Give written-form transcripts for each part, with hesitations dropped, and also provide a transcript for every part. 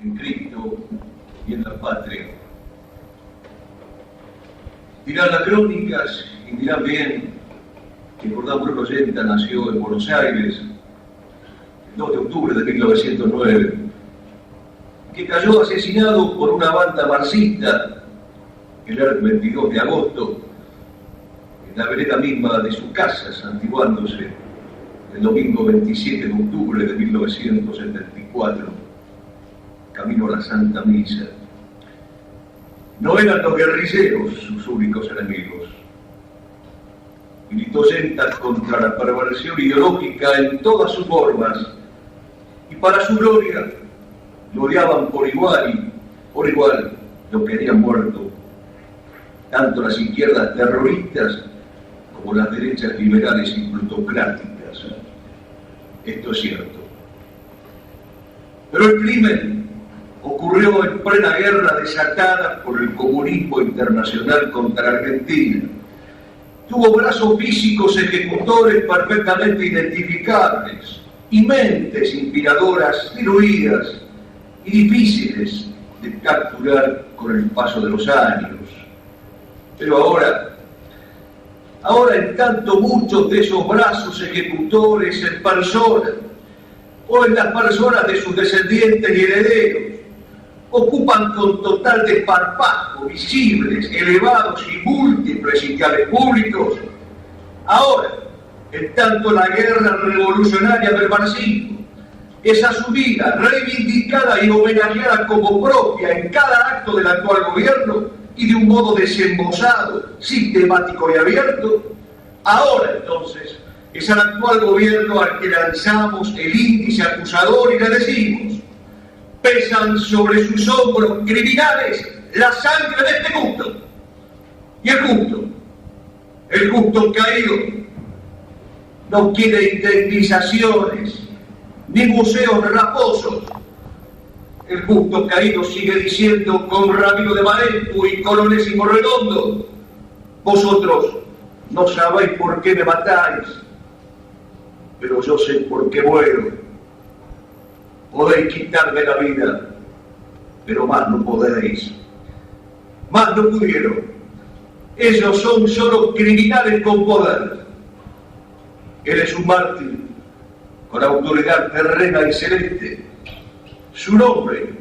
en Cristo y en la patria. Dirán las crónicas y dirán bien que Jordán Bruno Ollanta nació en Buenos Aires el 2 de octubre de 1909, que cayó asesinado por una banda marxista el 22 de agosto en la vereda misma de su casa, santiguándose el domingo 27 de octubre de 1974, camino a la Santa Misa. No eran los guerrilleros sus únicos enemigos. Militó Ollanta contra la perversión ideológica en todas sus formas, y para su gloria lo odiaban por igual lo querían muerto, tanto las izquierdas terroristas como las derechas liberales y plutocráticas. Esto es cierto. Pero el crimen ocurrió en plena guerra desatada por el comunismo internacional contra Argentina. Tuvo brazos físicos ejecutores perfectamente identificables y mentes inspiradoras, diluidas y difíciles de capturar con el paso de los años. Pero ahora en tanto muchos de esos brazos ejecutores en persona o en las personas de sus descendientes y herederos ocupan con total desparpajo visibles, elevados y múltiples sitiales públicos, ahora en tanto la guerra revolucionaria del marxismo es asumida, reivindicada y homenajeada como propia en cada acto del actual gobierno y de un modo desembosado, sistemático y abierto, ahora entonces es al actual gobierno al que lanzamos el índice acusador y le decimos: pesan sobre sus hombros criminales la sangre de este justo. Y el justo caído, no quiere indemnizaciones ni museos raposos. El justo caído sigue diciendo con Ramiro de Maeztu y con Onésimo Redondo: vosotros no sabéis por qué me matáis, pero yo sé por qué muero. Podéis quitarme la vida, pero más no podéis. Más no pudieron. Ellos son solo criminales con poder. Él es un mártir con autoridad terrena y celeste. Su nombre,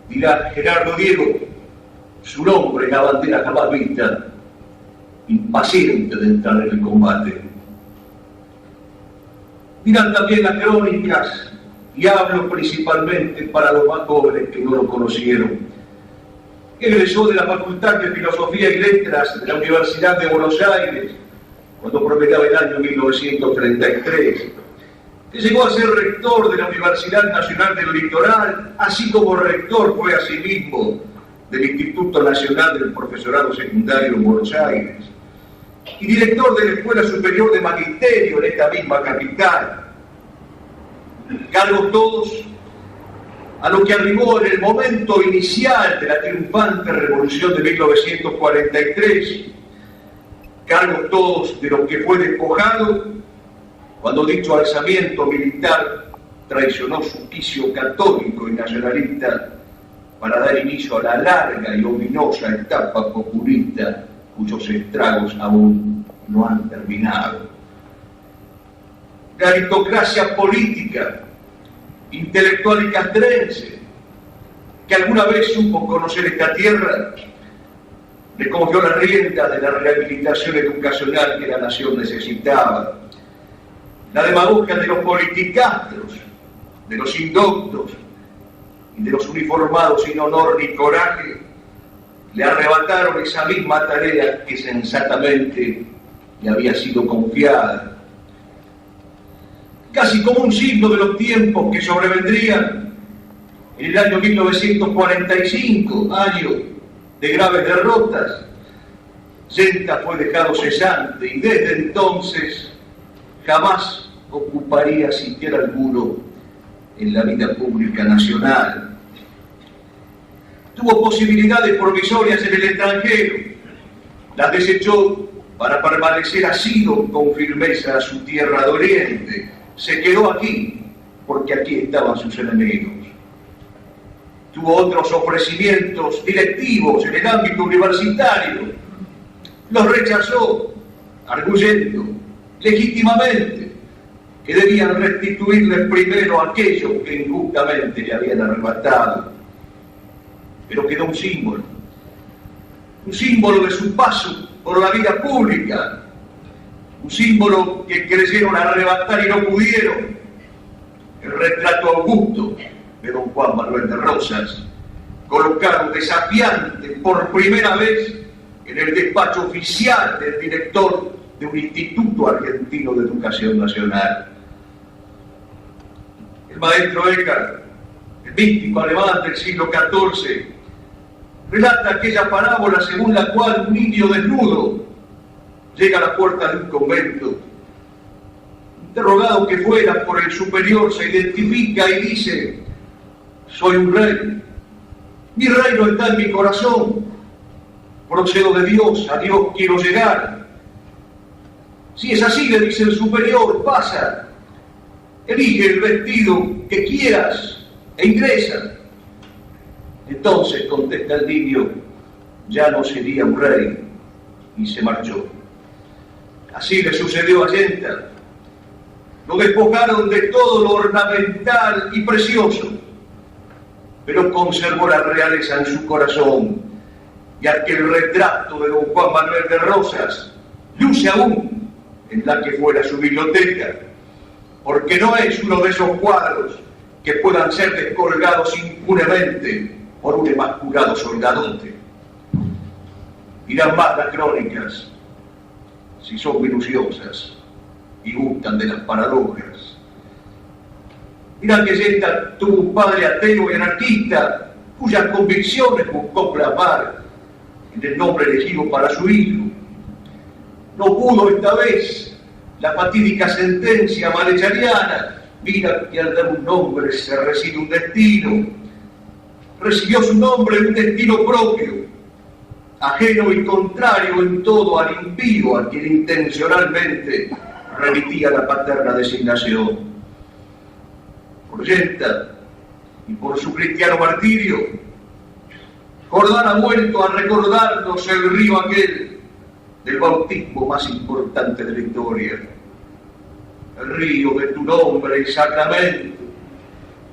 dirá Gerardo Diego, su nombre es la bandera jamás vista, impaciente de entrar en el combate. Dirán también las crónicas, y hablo principalmente para los más jóvenes que no lo conocieron. Egresó de la Facultad de Filosofía y Letras de la Universidad de Buenos Aires cuando promediaba el año 1933. Que llegó a ser rector de la Universidad Nacional del Litoral, así como rector fue asimismo del Instituto Nacional del Profesorado Secundario en Buenos Aires y director de la Escuela Superior de Magisterio en esta misma capital. Cargos todos a lo que arribó en el momento inicial de la triunfante Revolución de 1943, cargos todos de lo que fue despojado cuando dicho alzamiento militar traicionó su quicio católico y nacionalista para dar inicio a la larga y ominosa etapa populista cuyos estragos aún no han terminado. La aristocracia política, intelectual y castrense, que alguna vez supo conocer esta tierra, le confió la rienda de la rehabilitación educacional que la nación necesitaba. La demagogia de los politicastros, de los indoctos y de los uniformados sin honor ni coraje le arrebataron esa misma tarea que sensatamente le había sido confiada. Casi como un signo de los tiempos que sobrevendrían, en el año 1945, año de graves derrotas, Ollanta fue dejado cesante y desde entonces jamás ocuparía siquiera alguno en la vida pública nacional. Tuvo posibilidades provisorias en el extranjero, las desechó para permanecer asido con firmeza a su tierra de oriente. Se quedó aquí porque aquí estaban sus enemigos. Tuvo otros ofrecimientos directivos en el ámbito universitario. Los rechazó, arguyendo legítimamente que debían restituirle primero aquello que injustamente le habían arrebatado. Pero quedó un símbolo de su paso por la vida pública, un símbolo que creyeron arrebatar y no pudieron: el retrato augusto de don Juan Manuel de Rosas, colocado desafiante por primera vez en el despacho oficial del director de un Instituto Argentino de Educación Nacional. El maestro Eckhart, el místico alemán del siglo XIV, relata aquella parábola según la cual un niño desnudo llega a la puerta de un convento. Interrogado que fuera por el superior, se identifica y dice: soy un rey, mi reino está en mi corazón, procedo de Dios, a Dios quiero llegar. Si es así, le dice el superior, pasa, elige el vestido que quieras e ingresa. Entonces, contesta el niño, ya no sería un rey, y se marchó. Así le sucedió a Yenta. Lo despojaron de todo lo ornamental y precioso, pero conservó la realeza en su corazón, y aquel retrato de don Juan Manuel de Rosas luce aún en la que fuera su biblioteca, porque no es uno de esos cuadros que puedan ser descolgados impunemente por un emasculado soldadote. Irán más las crónicas, si son minuciosas y gustan de las paradojas. Dirán que Yenta tuvo un padre ateo y anarquista, cuyas convicciones buscó plasmar en el nombre elegido para su hijo. No pudo esta vez la fatídica sentencia malechariana: mira que al dar un nombre se recibe un destino. Recibió su nombre un destino propio, ajeno y contrario en todo al impío a quien intencionalmente remitía la paterna designación. Por Yenta y por su cristiano martirio, Jordán ha vuelto a recordarnos el río aquel del bautismo más importante de la historia, el río de tu nombre y sacramento,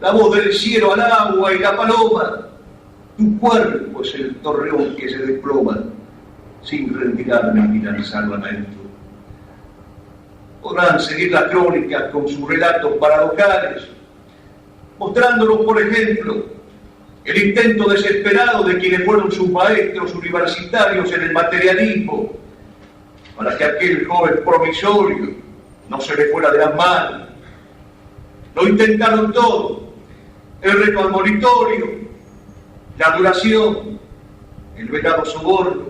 la voz del cielo al agua y la paloma. Tu cuerpo es el torreón que se desploma sin rendir arma ni lanzar lamento. Podrán seguir las crónicas con sus relatos paradojales, mostrándonos, por ejemplo, el intento desesperado de quienes fueron sus maestros universitarios en el materialismo, para que aquel joven promisorio no se le fuera de las manos. Lo intentaron todo: el reto al monitorio, la adulación, el velado soborno.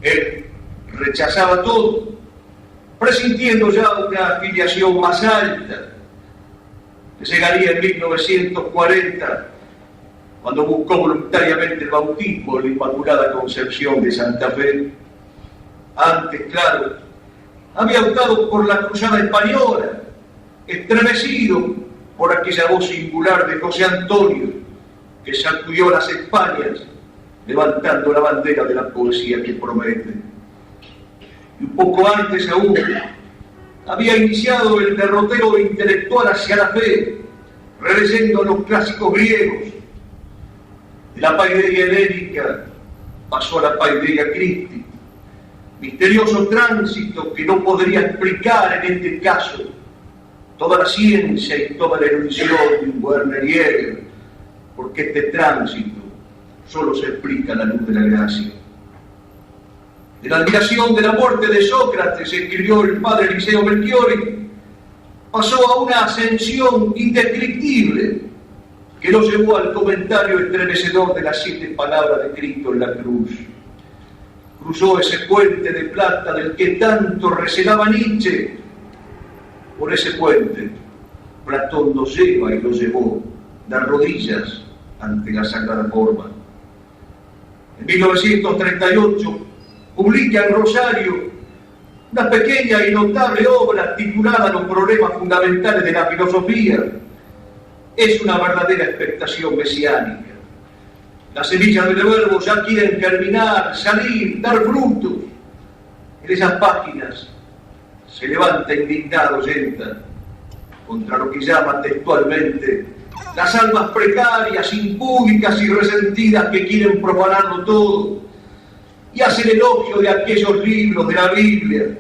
Él rechazaba todo, presintiendo ya una afiliación más alta, que llegaría en 1940, cuando buscó voluntariamente el bautismo en la Inmaculada Concepción de Santa Fe. Antes, claro, había optado por la cruzada española, estremecido por aquella voz singular de José Antonio, que sacudió las Españas, levantando la bandera de la poesía que promete. Y un poco antes aún, había iniciado el derrotero intelectual hacia la fe, releyendo los clásicos griegos. De la paideia helénica pasó a la paideia crística, misterioso tránsito que no podría explicar en este caso toda la ciencia y toda la erudición de un Werner Jäger, porque este tránsito solo se explica a la luz de la gracia. De la admiración de la muerte de Sócrates, escribió el padre Eliseo Melchiori, pasó a una ascensión indescriptible que lo llevó al comentario estremecedor de las 7 palabras de Cristo en la cruz. Cruzó ese puente de plata del que tanto recelaba Nietzsche. Por ese puente, Platón nos lleva y lo llevó de rodillas ante la sagrada forma. En 1938 publica en Rosario una pequeña y notable obra titulada Los problemas fundamentales de la filosofía. Es una verdadera expectación mesiánica. Las semillas del verbo ya quieren germinar, salir, dar frutos. En esas páginas se levanta indignado Yenta contra lo que llama textualmente las almas precarias, impúdicas y resentidas que quieren profanarlo todo, y hace el elogio de aquellos libros de la Biblia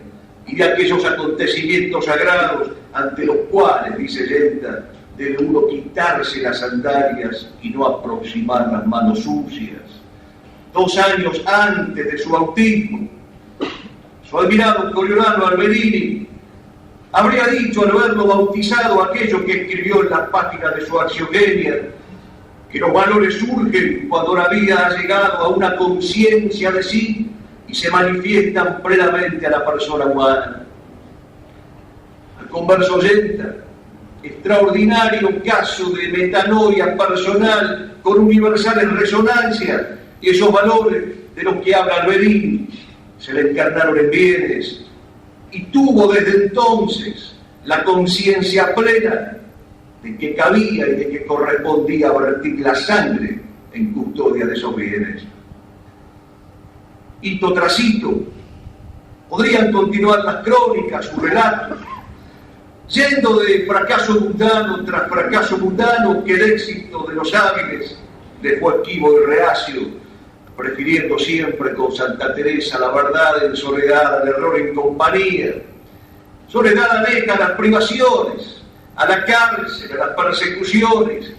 y de aquellos acontecimientos sagrados ante los cuales, dice Yenta, debe uno quitarse las sandalias y no aproximar las manos sucias. 2 años antes de su bautismo, su admirado Coriolano Alberini habría dicho al verlo bautizado aquello que escribió en las páginas de su Axiogenia, que los valores surgen cuando la vida ha llegado a una conciencia de sí y se manifiestan plenamente a la persona humana. Al converso Yenta, extraordinario caso de metanoia personal con universales resonancias, y esos valores de los que habla Alberini se le encarnaron en bienes, y tuvo desde entonces la conciencia plena de que cabía y de que correspondía vertir la sangre en custodia de esos bienes. Hito tras hito, podrían continuar las crónicas, sus relatos, yendo de fracaso mundano tras fracaso mundano, que el éxito de los hábiles le fue esquivo y reacio, prefiriendo siempre con Santa Teresa la verdad en soledad al error en compañía. Soledad aleja a las privaciones, a la cárcel, a las persecuciones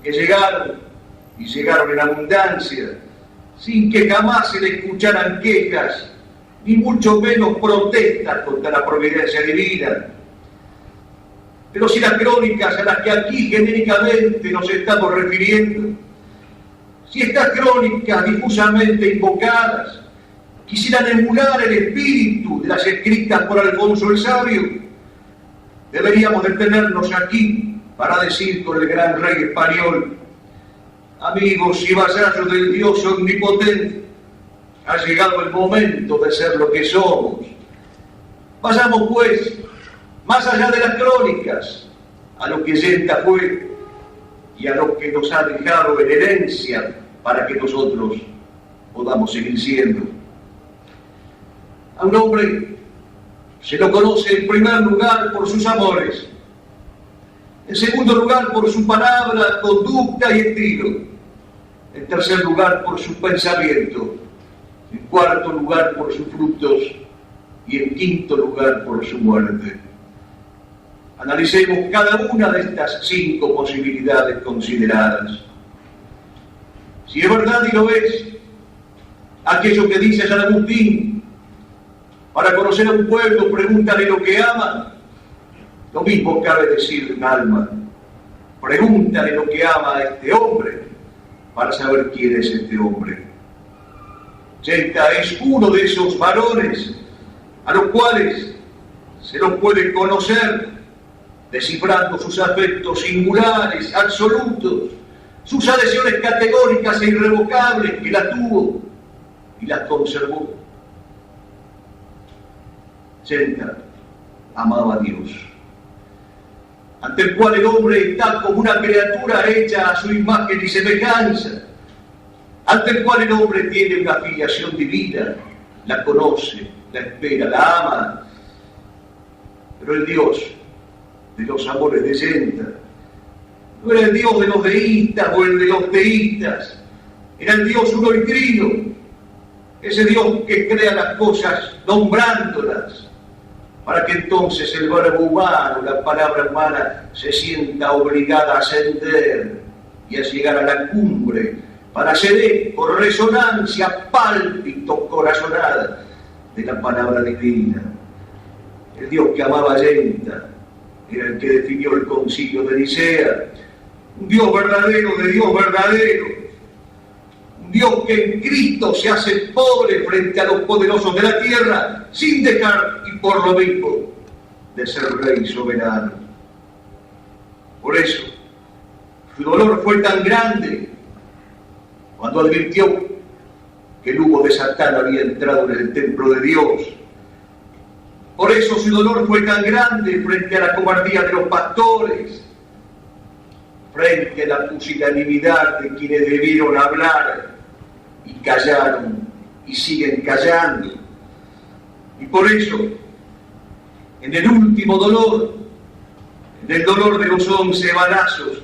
que llegaron en abundancia, sin que jamás se le escucharan quejas, ni mucho menos protestas contra la providencia divina. Pero si las crónicas a las que aquí genéricamente nos estamos refiriendo, si estas crónicas difusamente invocadas quisieran emular el espíritu de las escritas por Alfonso el Sabio, deberíamos detenernos aquí para decir con el gran rey español: amigos y vasallos del Dios omnipotente, ha llegado el momento de ser lo que somos. Vayamos pues más allá de las crónicas, a lo que Yenta fue y a lo que nos ha dejado en herencia para que nosotros podamos seguir siendo. A un hombre se lo conoce en primer lugar por sus amores, en segundo lugar por su palabra, conducta y estilo, en tercer lugar por su pensamiento, en cuarto lugar por sus frutos y en quinto lugar por su muerte. Analicemos cada una de estas 5 posibilidades consideradas. Si es verdad y lo es, aquello que dice San Agustín: para conocer a un pueblo, pregúntale lo que ama. Lo mismo cabe decir de un alma: pregúntale lo que ama a este hombre, para saber quién es este hombre. Yenta es uno de esos valores a los cuales se los puede conocer descifrando sus afectos singulares, absolutos, sus adhesiones categóricas e irrevocables, que las tuvo y las conservó. Yenta amaba a Dios, ante el cual el hombre está como una criatura hecha a su imagen y semejanza, ante el cual el hombre tiene una filiación divina, la conoce, la espera, la ama. Pero el Dios de los amores de Yenta no era el Dios de los deístas o el de los teístas, era el Dios uno y trino, ese Dios que crea las cosas nombrándolas, para que entonces el verbo humano, la palabra humana, se sienta obligada a ascender y a llegar a la cumbre, para hacer eco, resonancia, pálpito, corazonada de la palabra divina. El Dios que amaba a Yenta era el que definió el concilio de Nicea: un Dios verdadero de Dios verdadero, un Dios que en Cristo se hace pobre frente a los poderosos de la tierra, sin dejar y por lo mismo de ser rey soberano. Por eso su dolor fue tan grande cuando advirtió que el humo de Satán había entrado en el templo de Dios. Por eso su dolor fue tan grande frente a la cobardía de los pastores. frente a la pusilanimidad de quienes debieron hablar y callaron y siguen callando. Y por eso, en el último dolor, en el dolor de los 11 balazos,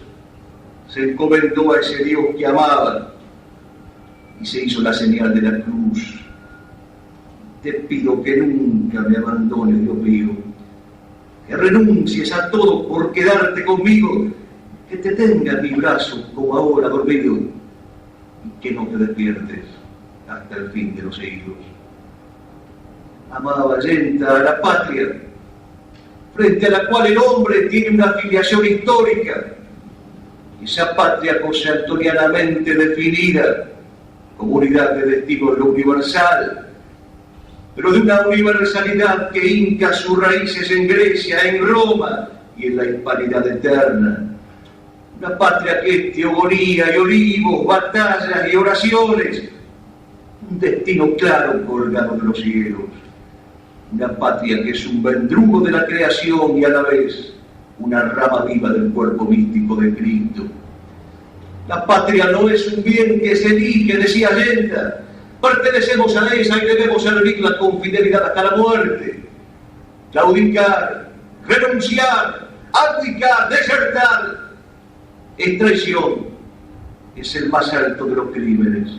se encomendó a ese Dios que amaba y se hizo la señal de la cruz. Te pido que nunca me abandones, Dios mío, que renuncies a todo por quedarte conmigo, que te tenga en mi brazo como ahora dormido y que no te despiertes hasta el fin de los siglos. Amada Vallenta, a la patria, frente a la cual el hombre tiene una filiación histórica, esa patria josé-antonianamente definida como unidad de destino en lo universal, pero de una universalidad que hinca sus raíces en Grecia, en Roma y en la hispanidad eterna. Una patria que es teogonía y olivos, batallas y oraciones, un destino claro colgado de los cielos. Una patria que es un mendrugo de la creación y a la vez una rama viva del cuerpo místico de Cristo. La patria no es un bien que se elige, decía Allende. Pertenecemos a esa y debemos servirla con fidelidad hasta la muerte. Claudicar, renunciar, abdicar, desertar es traición, es el más alto de los crímenes.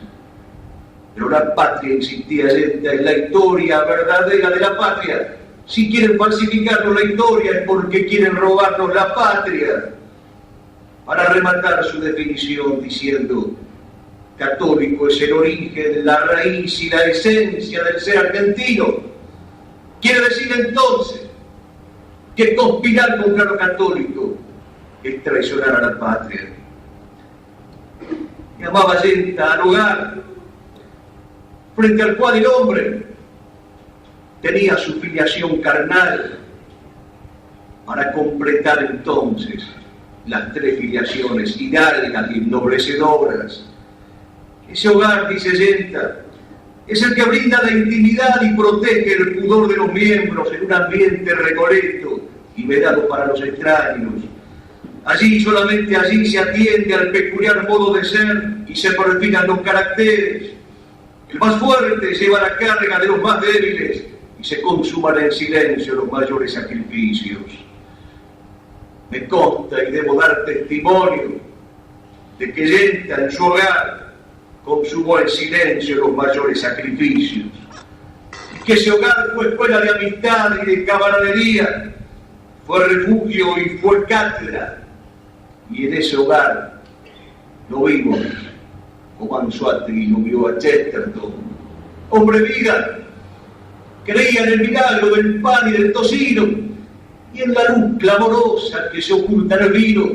Pero la patria, insistía Allende, es la historia verdadera de la patria. Si quieren falsificarnos la historia es porque quieren robarnos la patria. Para rematar su definición diciendo: católico es el origen, la raíz y la esencia del ser argentino. Quiere decir entonces que conspirar contra lo católico es traicionar a la patria. Llamaba Allende al hogar, frente al cual el hombre tenía su filiación carnal, para completar entonces las tres filiaciones hidalgas y ennoblecedoras. Ese hogar, dice Allende, es el que brinda la intimidad y protege el pudor de los miembros en un ambiente recolecto y vedado para los extraños. Allí, solamente allí, se atiende al peculiar modo de ser y se perfilan los caracteres. El más fuerte lleva la carga de los más débiles y se consuman en silencio los mayores sacrificios. Me consta y debo dar testimonio de que Allende en su hogar consumó en silencio los mayores sacrificios. Y que ese hogar fue escuela de amistad y de camaradería, fue refugio y fue cátedra. Y en ese hogar lo vimos como Anzoátegui lo vio a Chesterton. Hombre vida, creía en el milagro del pan y del tocino, y en la luz clamorosa que se oculta en el vino,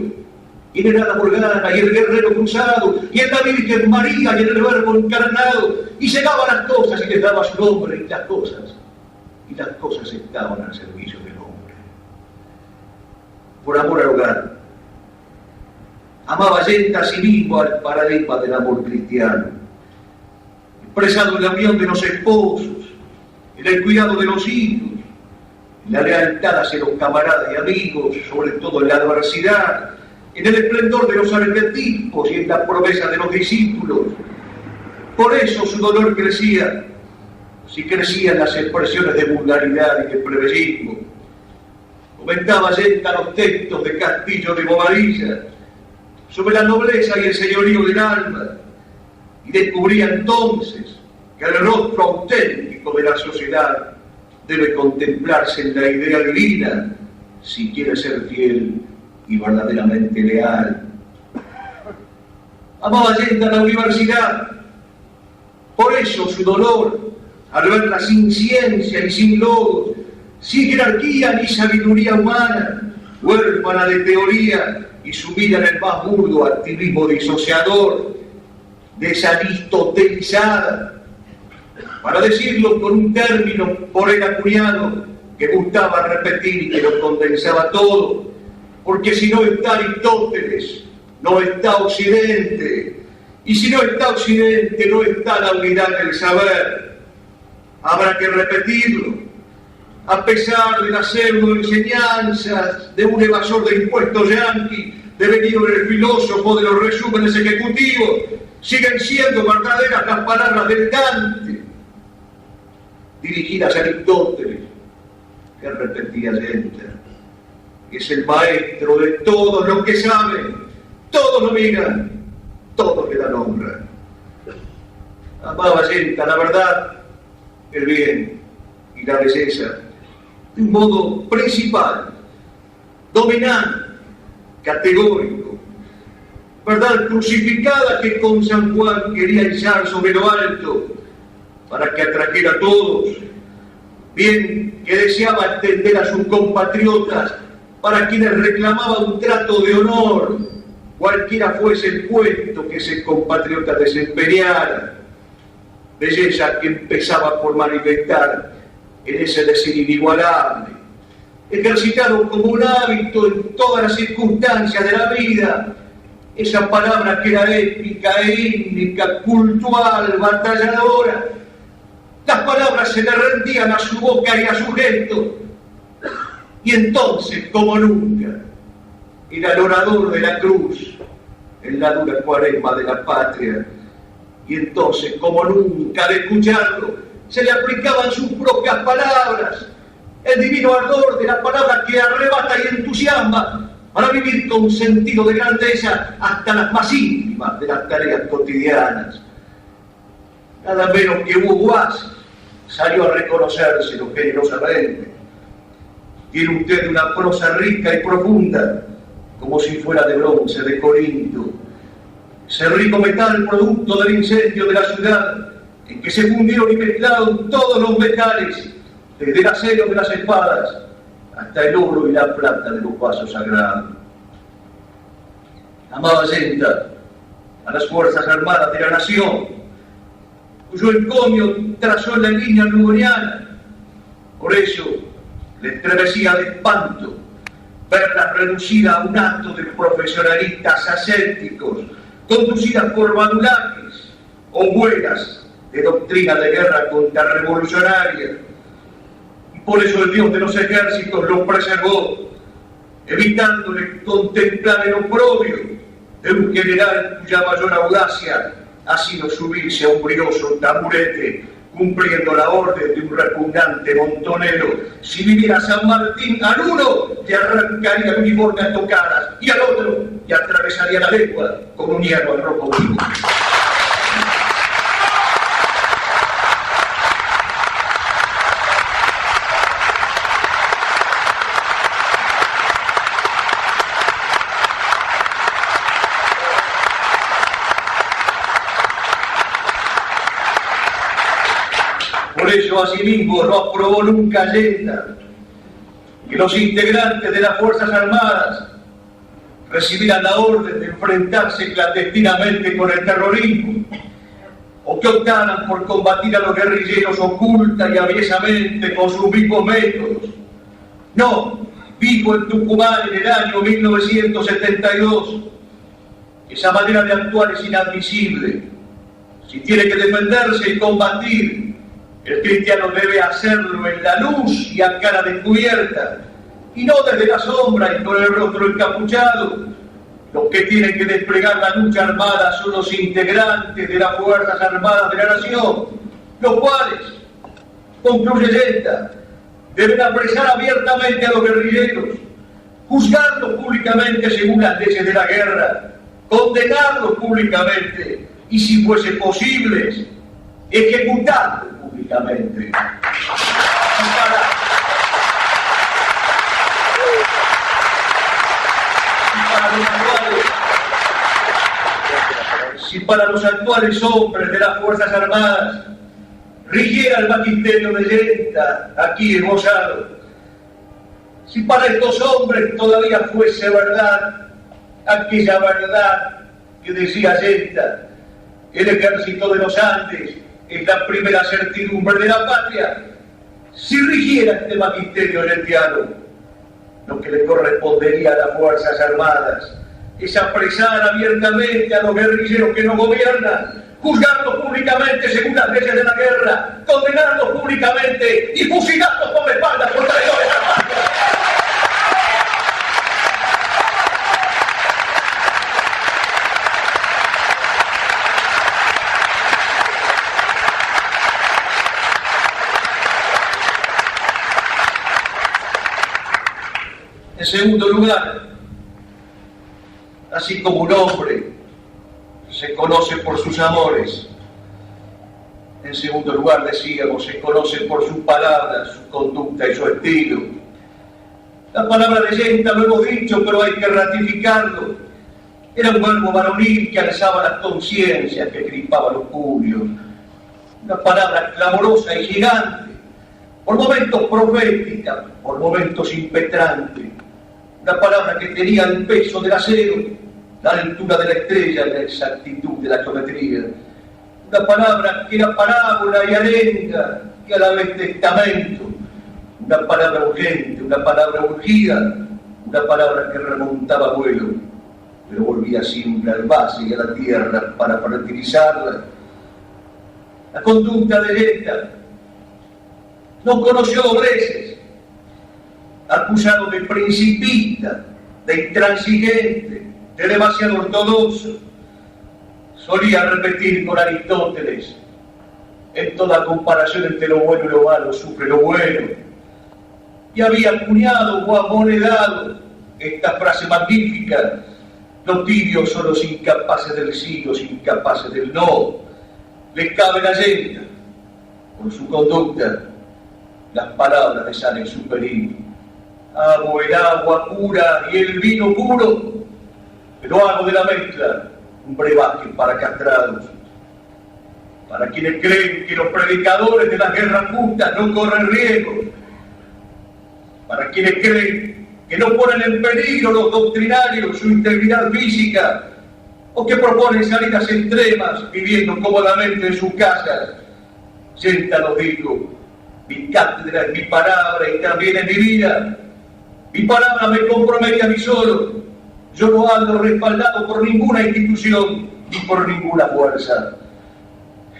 y en el hada morgana y el guerrero cruzado, y en la Virgen María y en el Verbo encarnado, y llegaba las cosas y les daba su nombre, y las cosas estaban al servicio del hombre. Por amor al hogar, amaba Allende a sí mismo al paradigma del amor cristiano, expresado en la unión de los esposos, en el cuidado de los hijos, en la lealtad hacia los camaradas y amigos, sobre todo en la adversidad, en el esplendor de los arquetipos y en la promesa de los discípulos. Por eso su dolor crecía, si crecían las expresiones de vulgaridad y de plebeyismo. Comentaba Allende los textos de Castillo de Bobadilla sobre la nobleza y el señorío del alma, y descubría entonces que el rostro auténtico de la sociedad debe contemplarse en la idea divina si quiere ser fiel y verdaderamente leal. Amaba Allende a la universidad, por eso su dolor al verla sin ciencia y sin logos, sin jerarquía ni sabiduría humana, huérfana de teoría y sumida en el más burdo activismo disociador, desaristotelizada, para decirlo con un término por él acuñado que gustaba repetir y que lo condensaba todo, porque si no está Aristóteles, no está Occidente, y si no está Occidente, no está la unidad del saber. Habrá que repetirlo, a pesar de las pseudo-enseñanzas de un evasor de impuestos yanqui, devenido en el filósofo de los resúmenes ejecutivos, siguen siendo verdaderas las palabras del Dante, dirigidas a Aristóteles, que repetía Genta. Es el maestro de todos los que saben, todos lo miran, todos le dan honra. Amaba Genta la verdad, el bien y la belleza, de un modo principal, dominante, categórico, verdad crucificada que con San Juan quería izar sobre lo alto para que atrajera a todos, bien que deseaba atender a sus compatriotas para quienes reclamaba un trato de honor, cualquiera fuese el puesto que ese compatriota desempeñara. Belleza que empezaba por manifestar en ese decir inigualable, ejercitado como un hábito en todas las circunstancias de la vida, esa palabra que era épica, étnica, cultural, batalladora. Las palabras se le rendían a su boca y a su gesto, y entonces, como nunca, era el orador de la cruz en la dura cuaresma de la patria, y entonces, como nunca, de escucharlo, se le aplicaban sus propias palabras, el divino ardor de la palabra que arrebata y entusiasma para vivir con sentido de grandeza hasta las más íntimas de las tareas cotidianas. Nada menos que Hugo Boss salió a reconocérselo generosamente. Tiene usted una prosa rica y profunda, como si fuera de bronce de Corinto. Ese rico metal producto del incendio de la ciudad, en que se fundieron y mezclaron todos los metales, desde el acero de las espadas hasta el oro y la plata de los vasos sagrados. Amaba Genta a las Fuerzas Armadas de la Nación, cuyo encomio trazó en la línea lugoniana. Por eso le estremecía de espanto verlas reducidas a un acto de profesionalistas ascéticos, conducidas por badulaques o buenas de doctrina de guerra contrarrevolucionaria. Y por eso el Dios de los ejércitos los preservó, evitándole contemplar el oprobio de un general cuya mayor audacia ha sido subirse a un brioso taburete, cumpliendo la orden de un repugnante montonero. Si viviera San Martín, al uno le arrancaría el uniforme a tocadas, y al otro le atravesaría la lengua con un hierro al rojo vivo. Por ello, asimismo, no aprobó nunca Genta que los integrantes de las Fuerzas Armadas recibieran la orden de enfrentarse clandestinamente con el terrorismo, o que optaran por combatir a los guerrilleros oculta y aviesamente con sus mismos métodos. No, dijo en Tucumán en el año 1972, esa manera de actuar es inadmisible. Si tiene que defenderse y combatir, el cristiano debe hacerlo en la luz y a cara descubierta, y no desde la sombra y con el rostro encapuchado. Los que tienen que desplegar la lucha armada son los integrantes de las Fuerzas Armadas de la Nación, los cuales, concluye Genta, deben apresar abiertamente a los guerrilleros, juzgarlos públicamente según las leyes de la guerra, condenarlos públicamente y, si fuese posible, ejecutarlos públicamente. Si para los actuales hombres de las Fuerzas Armadas rigiera el magisterio de Genta, aquí esbozado, si para estos hombres todavía fuese verdad aquella verdad que decía Genta, el ejército de los Andes es la primera certidumbre de la patria, si rigiera este magisterio gentiano, lo que le correspondería a las Fuerzas Armadas es apresar abiertamente a los guerrilleros que no gobiernan, juzgarlos públicamente según las leyes de la guerra, condenarlos públicamente y fusilarlos por la espalda por traidores a la patria. segundo lugar, así como un hombre se conoce por sus amores, en segundo lugar, decíamos, se conoce por sus palabras, su conducta y su estilo. La palabra leyenda, lo hemos dicho, pero hay que ratificarlo. Era un verbo varonil que alzaba las conciencias, que crispaba los puños. Una palabra clamorosa y gigante, por momentos profética, por momentos impetrante. Una palabra que tenía el peso del acero, la altura de la estrella y la exactitud de la geometría. Una palabra que era parábola y arenga y a la vez testamento. Una palabra urgente, una palabra urgida, una palabra que remontaba vuelo, pero volvía siempre al base y a la tierra para fertilizarla. La conducta de Yenta no conoció dobleces, acusado de principista, de intransigente, de demasiado ortodoxo. Solía repetir con Aristóteles: en toda comparación entre lo bueno y lo malo sufre lo bueno. Y había acuñado o amonedado esta frase magnífica: los tibios son los incapaces del sí, los incapaces del no. Le cabe la Yenta, por su conducta, las palabras de San Exupéry: amo el agua pura y el vino puro, pero hago de la mezcla un brebaje para castrados. Para quienes creen que los predicadores de las guerras justas no corren riesgo, para quienes creen que no ponen en peligro los doctrinarios su integridad física, o que proponen salidas extremas viviendo cómodamente en sus casas, Yenta nos dijo: mi cátedra es mi palabra y también es mi vida. Mi palabra me compromete a mí solo. Yo no ando respaldado por ninguna institución ni por ninguna fuerza.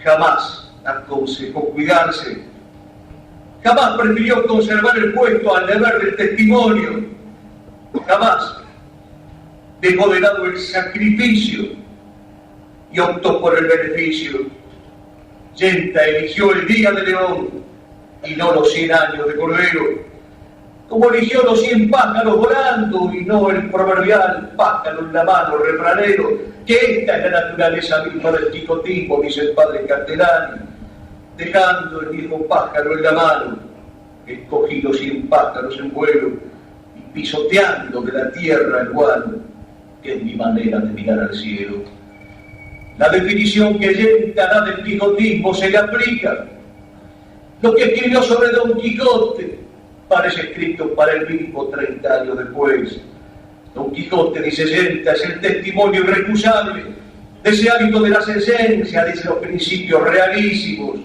Jamás aconsejó cuidarse. Jamás prefirió conservar el puesto al deber del testimonio. Jamás dejó de lado el sacrificio y optó por el beneficio. Yenta eligió el día de león y no los 100 años de cordero. Como eligió los 100 pájaros volando y no el proverbial pájaro en la mano refranero, que esta es la naturaleza misma del quijotismo, dice el padre Castellani. Dejando el viejo pájaro en la mano, escogí los 100 pájaros en vuelo y pisoteando de la tierra el guano, que es mi manera de mirar al cielo. La definición que Yenta da del quijotismo se le aplica. Lo que escribió sobre Don Quijote parece escrito para el mismo 30 años después. Don Quijote, dice Yenta, es el testimonio irrecusable de ese hábito de las esencias, de los principios realísimos.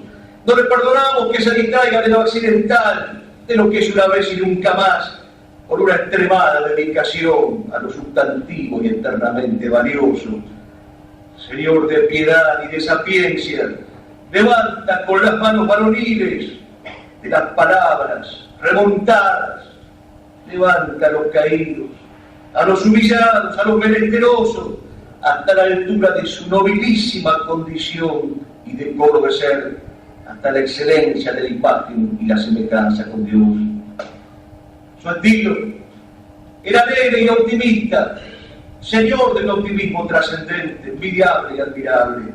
No le perdonamos que se distraiga de lo accidental, de lo que es una vez y nunca más, por una extremada dedicación a lo sustantivo y eternamente valioso. Señor de piedad y de sapiencia, levanta con las manos varoniles de las palabras remontadas, levanta a los caídos, a los humillados, a los menesterosos, hasta la altura de su nobilísima condición y decoro de ser, hasta la excelencia de la imagen y la semejanza con Dios. Su estilo era alegre y optimista, señor del optimismo trascendente, envidiable y admirable,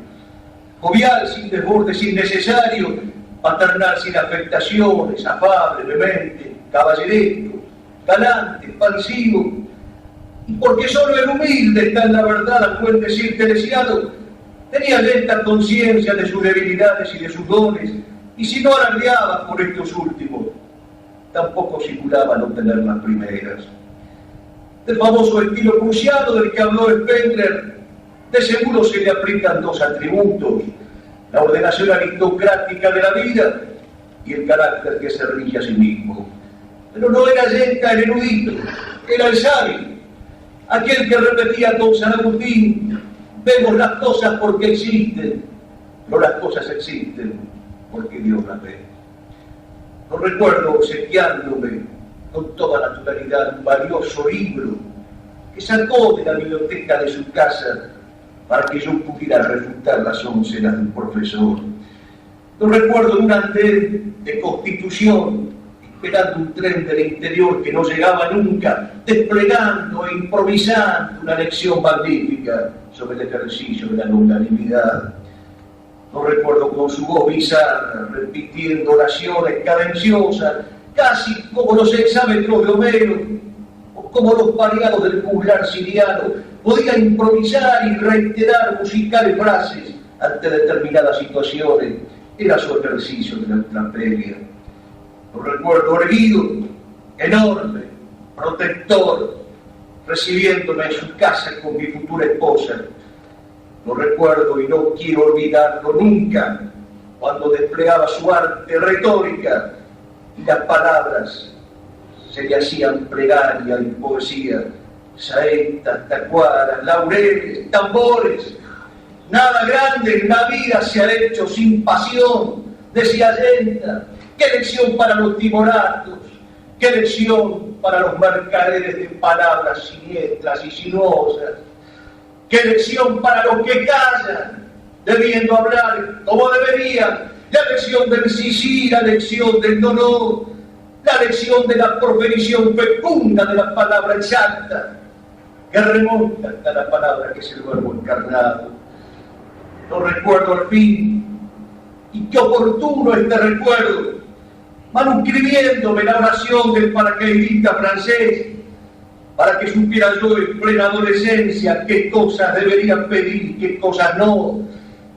jovial sin desbordes innecesarios, paternal sin afectaciones, afable, vehemente, caballeresco, galante, expansivo. Y porque solo el humilde está en la verdad, al buen decir teresiano, tenía lenta conciencia de sus debilidades y de sus dones, y si no alardeaba por estos últimos, tampoco simulaba no tener las primeras. Del famoso estilo prusiano del que habló Spengler, de seguro se le aplican dos atributos: la ordenación aristocrática de la vida y el carácter que se rige a sí mismo. Pero no era Yenta el erudito, era el sabio, aquel que repetía con San Agustín: vemos las cosas porque existen, no las cosas existen porque Dios las ve. No recuerdo obsequiándome con toda naturalidad un valioso libro que sacó de la biblioteca de su casa para que yo pudiera refutar las onceras del profesor. No recuerdo un andén de constitución y esperando un tren del interior que no llegaba nunca, desplegando e improvisando una lección magnífica sobre el ejercicio de la longanimidad. Lo recuerdo con su voz bizarra, repitiendo oraciones cadenciosas, casi como los hexámetros de Homero, o como los pareados del juglar siriano. Podía improvisar y reiterar musicales frases ante determinadas situaciones. Era su ejercicio de la trapelia. Lo recuerdo erguido, enorme, protector, recibiéndome en su casa con mi futura esposa. Lo recuerdo y no quiero olvidarlo nunca, cuando desplegaba su arte retórica y las palabras se le hacían plegaria y poesía. Saetas, tacuaras, laureles, tambores. Nada grande en la vida se ha hecho sin pasión, decía Allende. ¡Qué lección para los timoratos! ¡Qué lección para los mercaderes de palabras siniestras y sinuosas! ¡Qué lección para los que callan, debiendo hablar como deberían! La lección del sí, la lección del no, la lección de la proferición fecunda de la palabra exacta, que remonta hasta la palabra que es el verbo encarnado. Lo recuerdo al fin, y qué oportuno este recuerdo, manuscribiéndome la oración del paracaidista francés, para que supiera yo en plena adolescencia qué cosas debería pedir y qué cosas no.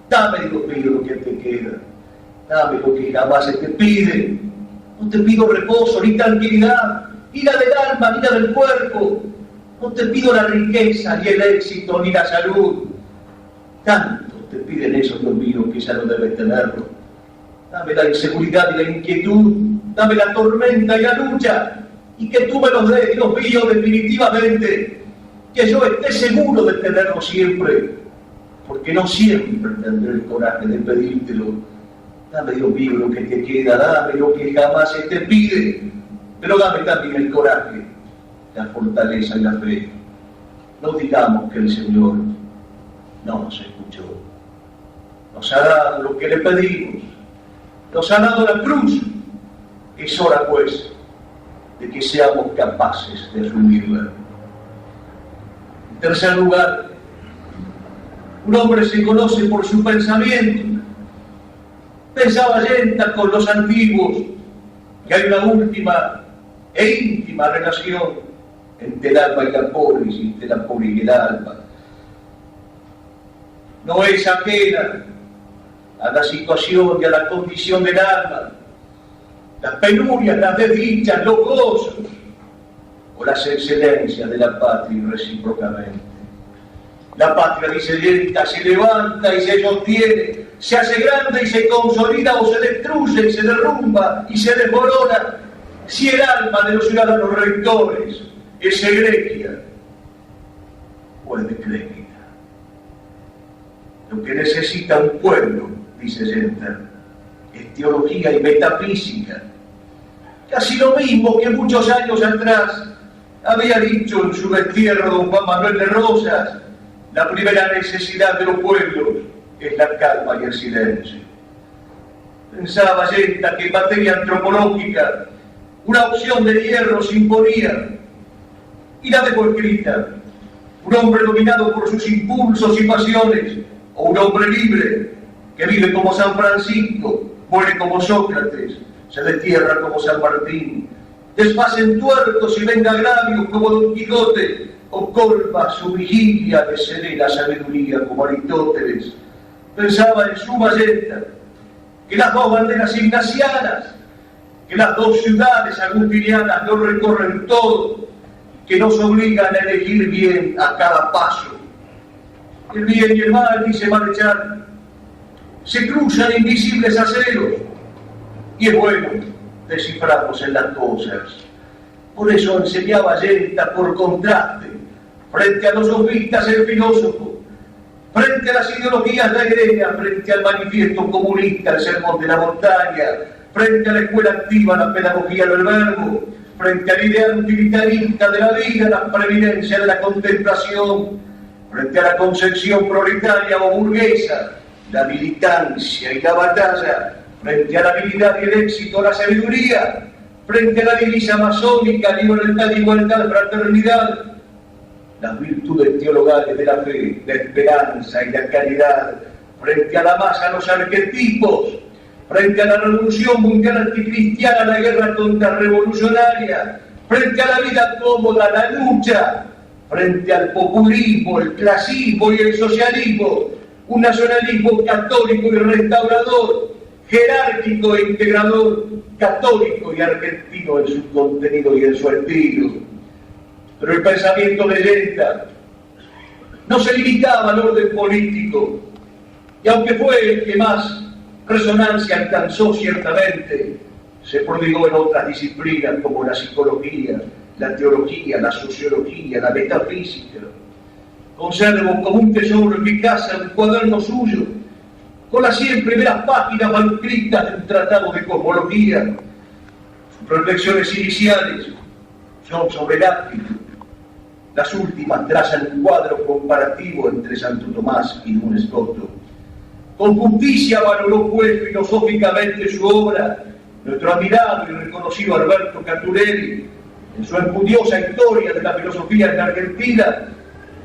Dame, Dios mío, lo que te queda, dame lo que jamás se te pide. No te pido reposo ni tranquilidad, ni la del alma ni la del cuerpo. No te pido la riqueza, ni el éxito, ni la salud. Tanto te piden eso, Dios mío, que ya no debes tenerlo. Dame la inseguridad y la inquietud, dame la tormenta y la lucha, y que tú me los des, Dios mío, definitivamente, que yo esté seguro de tenerlo siempre, porque no siempre tendré el coraje de pedírtelo. Dame, Dios mío, lo que te queda, dame lo que jamás se te pide, pero dame también el coraje, la fortaleza y la fe. No digamos que el Señor no nos escuchó. Nos ha dado lo que le pedimos, nos ha dado la cruz. Es hora, pues, de que seamos capaces de asumirla. En tercer lugar, un hombre se conoce por su pensamiento. Pensaba Allende con los antiguos que hay una última e íntima relación entre el alma y la polis, y entre la polis y el alma. No es ajena a la situación y a la condición del alma, las penurias, las desdichas, los gozos o las excelencias de la patria y recíprocamente. La patria, dice Allende, se levanta y se sostiene, se hace grande y se consolida, o se destruye y se derrumba y se desmorona si el alma de los ciudadanos rectores es egregia o es decrépita. Lo que necesita un pueblo, dice Allende, es teología y metafísica. Casi lo mismo que muchos años atrás había dicho en su destierro don Juan Manuel de Rosas: la primera necesidad de los pueblos es la calma y el silencio. Pensaba Allende que en materia antropológica una opción de hierro se imponía, y la dejó escrita: un hombre dominado por sus impulsos y pasiones, o un hombre libre que vive como San Francisco, muere como Sócrates, se destierra como San Martín, desfacen tuertos y venga agravios como Don Quijote, o colma su vigilia de serena sabiduría como Aristóteles. Pensaba en suma Allende que las dos banderas ignacianas, que las dos ciudades agustinianas no recorren todo, que nos obligan a elegir bien a cada paso. El bien y el mal, dice Marechal, se cruzan invisibles aceros, y es bueno descifrarlos en las cosas. Por eso enseñaba Allende por contraste, frente a los sofistas el filósofo, frente a las ideologías la idea, frente al manifiesto comunista el sermón de la montaña, frente a la escuela activa la pedagogía del verbo, frente al ideal utilitarista de la vida la previdencia de la contemplación, frente a la concepción proletaria o burguesa la militancia y la batalla, frente a la habilidad y el éxito la sabiduría, frente a la divisa masónica, libertad, igualdad, fraternidad, las virtudes teologales de la fe, la esperanza y la caridad, frente a la masa, los arquetipos, frente a la revolución mundial anticristiana, la guerra contrarrevolucionaria, frente a la vida cómoda, la lucha, frente al populismo, el clasismo y el socialismo, un nacionalismo católico y restaurador, jerárquico e integrador, católico y argentino en su contenido y en su estilo. Pero el pensamiento de Leyenda no se limitaba al orden político, y aunque fue el que más resonancia alcanzó ciertamente, se prodigó en otras disciplinas como la psicología, la teología, la sociología, la metafísica. Conservo como un tesoro en mi casa un cuaderno suyo, con las 100 primeras páginas manuscritas de un tratado de cosmología. Sus reflexiones iniciales son sobre el ámbito. Las últimas trazan un cuadro comparativo entre Santo Tomás y Duns Scotus. Con justicia valoró pues filosóficamente su obra nuestro admirado y reconocido Alberto Canturelli en su estudiosa historia de la filosofía en Argentina,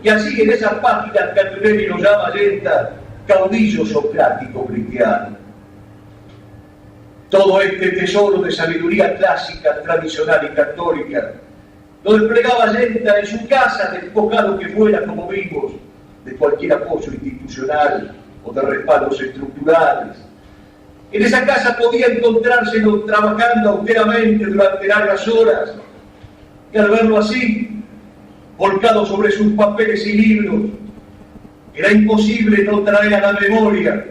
y así en esas páginas Canturelli lo llama Leyenda caudillo socrático cristiano. Todo este tesoro de sabiduría clásica, tradicional y católica lo desplegaba Leyenda en su casa, despojado que fuera, como vimos, de cualquier apoyo institucional o de respaldos estructurales. En esa casa podía encontrárselo trabajando austeramente durante largas horas, y al verlo así, volcado sobre sus papeles y libros, era imposible no traer a la memoria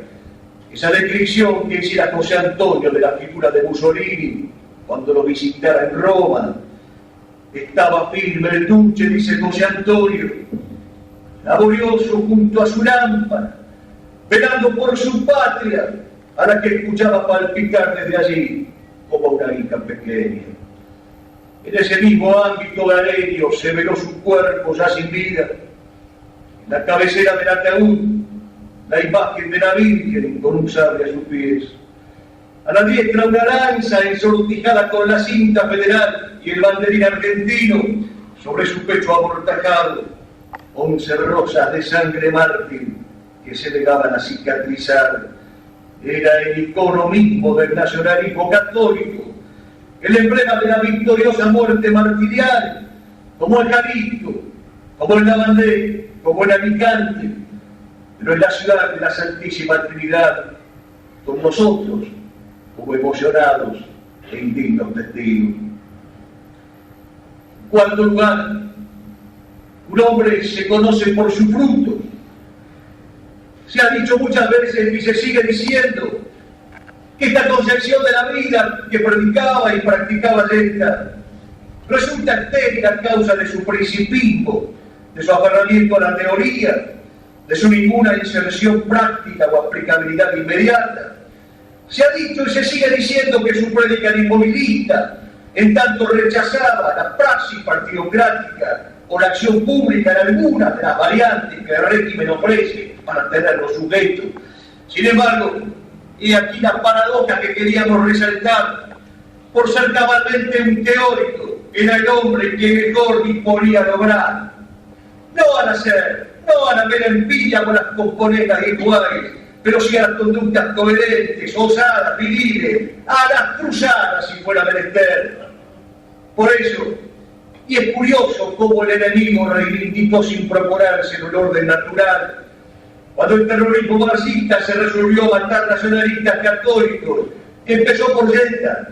esa descripción que hiciera José Antonio de la figura de Mussolini cuando lo visitara en Roma. Estaba firme el duce, dice José Antonio, laborioso junto a su lámpara, velando por su patria, a la que escuchaba palpitar desde allí como una hija pequeña. En ese mismo ámbito galerio se veló su cuerpo ya sin vida. En la cabecera del ataúd, la imagen de la Virgen con un sable a sus pies. A la diestra una lanza ensortijada con la cinta federal y el banderín argentino sobre su pecho amortajado. 11 rosas de sangre mártir que se negaban a cicatrizar. Era el icono mismo del nacionalismo católico, el emblema de la victoriosa muerte martirial, como en Jalisco, como en Lavandé, como en Alicante, pero en la ciudad de la Santísima Trinidad, con nosotros como emocionados e indignos testigos. En cuarto lugar, un hombre se conoce por su fruto. Se ha dicho muchas veces y se sigue diciendo que esta concepción de la vida que predicaba y practicaba Leyenda resulta estéril a causa de su principismo, de su aferramiento a la teoría, de su ninguna inserción práctica o aplicabilidad inmediata. Se ha dicho y se sigue diciendo que su prédica era inmovilista, en tanto rechazaba la praxis partidocrática o la acción pública en algunas de las variantes que el régimen ofrece para tenerlos sujetos. Sin embargo, y aquí la paradoja que queríamos resaltar, por ser cabalmente un teórico, era el hombre que mejor disponía a lograr. No van a ser, no van a ver en pilla con las componendas iguales, pero sí a las conductas coherentes, osadas, viriles, a las cruzadas si fuera menester. Por eso, y es curioso cómo el enemigo reivindicó sin proponerse el orden natural, cuando el terrorismo marxista se resolvió matar nacionalistas católicos, empezó por Leyenda,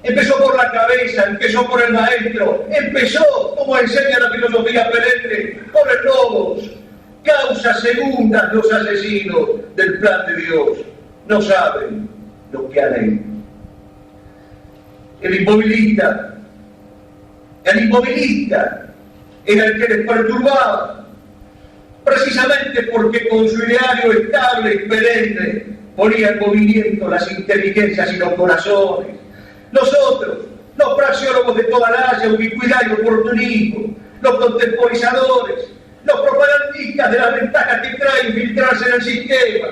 empezó por la cabeza, empezó por el maestro, empezó, como enseña la filosofía perenne, por el logos. Causas segundas los asesinos del plan de Dios. No saben lo que han hecho. El inmovilista era el que les perturbaba, precisamente porque con su ideario estable y perenne ponía en movimiento las inteligencias y los corazones. Nosotros, los praxeólogos de toda la Asia, ubicuidad y oportunismo, los contemporizadores, los propagandistas de las ventajas que trae infiltrarse en el sistema,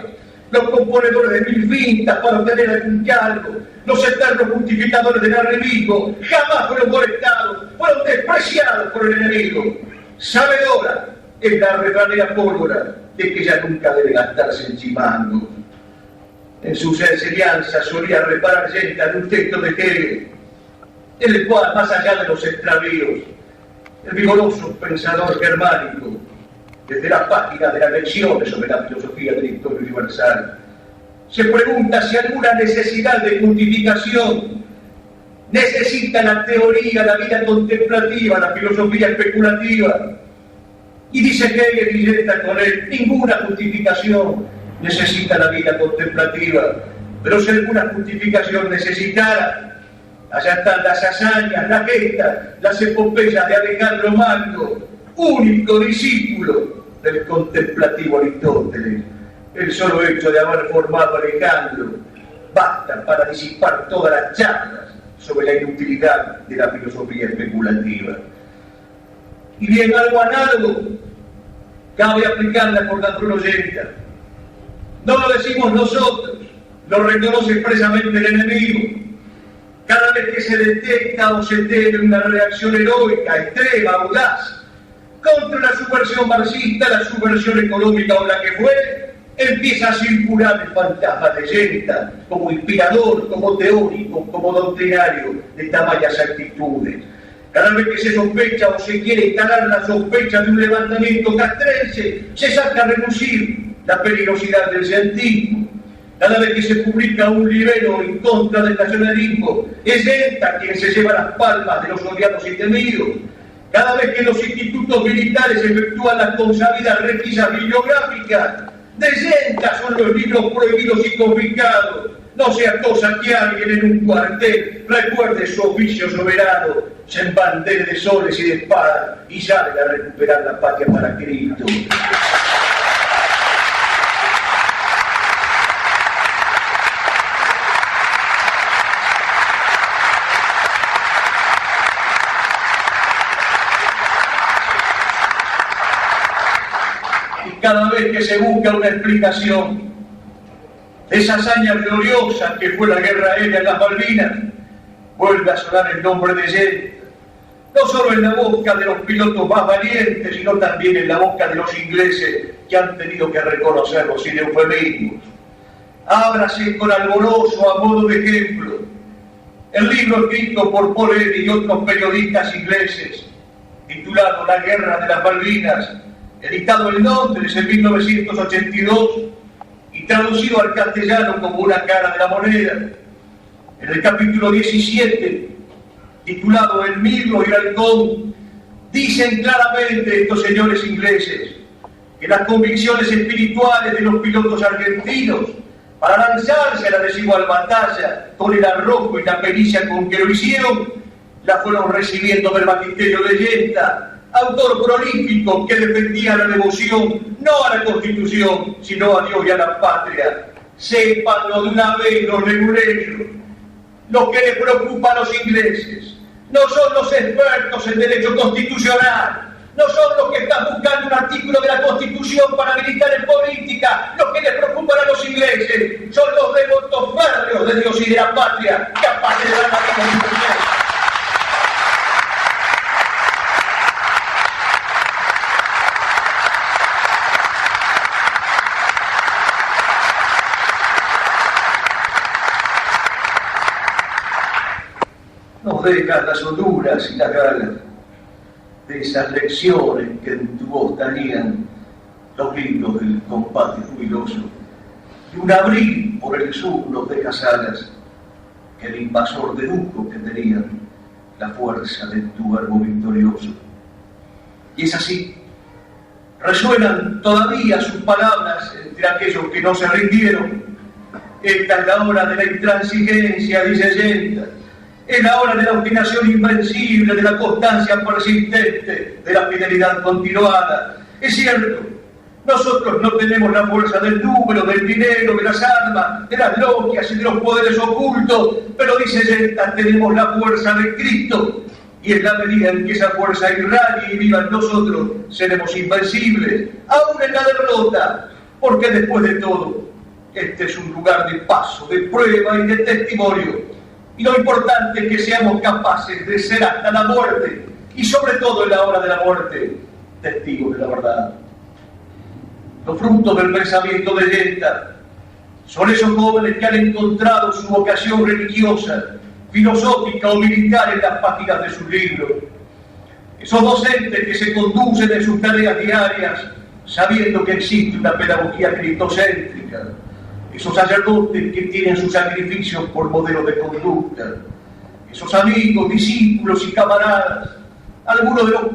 los componedores de mil fintas para obtener algún cargo, los eternos justificadores del enemigo, jamás fueron molestados, fueron despreciados por el enemigo. Sabedora es la refranera pólvora de que ella nunca debe gastarse en chimangos. En sus enseñanzas solía reparar yenta de un texto de Hegel, en el cual, más allá de los extravíos, el vigoroso pensador germánico, desde la página de las lecciones sobre la filosofía de la historia universal, se pregunta si alguna necesidad de justificación necesita la teoría, la vida contemplativa, la filosofía especulativa. Y dice Hegel y yenta con él, ninguna justificación necesita la vida contemplativa, pero si alguna justificación necesitara, allá están las hazañas, las gestas, las epopeyas de Alejandro Magno, único discípulo del contemplativo Aristóteles. El solo hecho de haber formado a Alejandro basta para disipar todas las charlas sobre la inutilidad de la filosofía especulativa. Y bien, algo análogo cabe aplicarla por la Yenta. No lo decimos nosotros, lo reconoce expresamente el enemigo. Cada vez que se detecta o se teme una reacción heroica, extrema, audaz, contra la subversión marxista, la subversión económica o la que fue, empieza a circular el fantasma de Yenta como inspirador, como teórico, como doctrinario de tamañas actitudes. Cada vez que se sospecha o se quiere instalar la sospecha de un levantamiento castrense, se saca a relucir la peligrosidad del cientismo. Cada vez que se publica un libelo en contra del nacionalismo, es Yenta quien se lleva las palmas de los odiados y temidos. Cada vez que los institutos militares efectúan las consabidas requisas bibliográficas, de Yenta son los libros prohibidos y confiscados. No sea cosa que alguien en un cuartel recuerde su oficio soberano, se embandere de soles y de espadas y sale a recuperar la patria para Cristo. Y cada vez que se busca una explicación de esa hazaña gloriosa que fue la guerra aérea en las Malvinas, vuelve a sonar el nombre de Yenta, no solo en la boca de los pilotos más valientes, sino también en la boca de los ingleses que han tenido que reconocerlo sin eufemismos. Ábrase con alborozo a modo de ejemplo el libro escrito por Paul Eddy y otros periodistas ingleses, titulado La Guerra de las Malvinas, editado en Londres en 1982 y traducido al castellano como Una cara de la moneda. En el capítulo 17, titulado El Mirlo y el Halcón, dicen claramente estos señores ingleses que las convicciones espirituales de los pilotos argentinos para lanzarse a la desigual batalla con el arrojo y la pericia con que lo hicieron, la fueron recibiendo del magisterio de Yenta, autor prolífico que defendía la devoción no a la Constitución, sino a Dios y a la patria. Sépanlo de una vez los reguleros. Lo que les preocupa a los ingleses no son los expertos en derecho constitucional, no son los que están buscando un artículo de la Constitución para militar en política. Lo que les preocupa a los ingleses son los devotos férreos de Dios y de la patria, capaces de dar la Constitución. Nos dejan las honduras y las ganas de esas lecciones que en tu voz tenían los gritos del combate jubiloso. Y un abril por el sur nos deja salas que el invasor dedujo que tenían la fuerza de tu verbo victorioso. Y es así, resuenan todavía sus palabras entre aquellos que no se rindieron. Esta es la hora de la intransigencia, dice Yenta. Es la hora de la obstinación invencible, de la constancia persistente, de la fidelidad continuada. Es cierto, nosotros no tenemos la fuerza del número, del dinero, de las armas, de las logias y de los poderes ocultos, pero dice Yenta, tenemos la fuerza de Cristo. Y en la medida en que esa fuerza irradie y viva en nosotros, seremos invencibles, aún en la derrota, porque después de todo, este es un lugar de paso, de prueba y de testimonio. Y lo importante es que seamos capaces de ser hasta la muerte, y sobre todo en la hora de la muerte, testigos de la verdad. Los frutos del pensamiento de Yenta son esos jóvenes que han encontrado su vocación religiosa, filosófica o militar en las páginas de sus libros. Esos docentes que se conducen en sus tareas diarias sabiendo que existe una pedagogía cristocéntrica. Esos sacerdotes que tienen sus sacrificios por modelo de conducta. Esos amigos, discípulos y camaradas, algunos de los cuales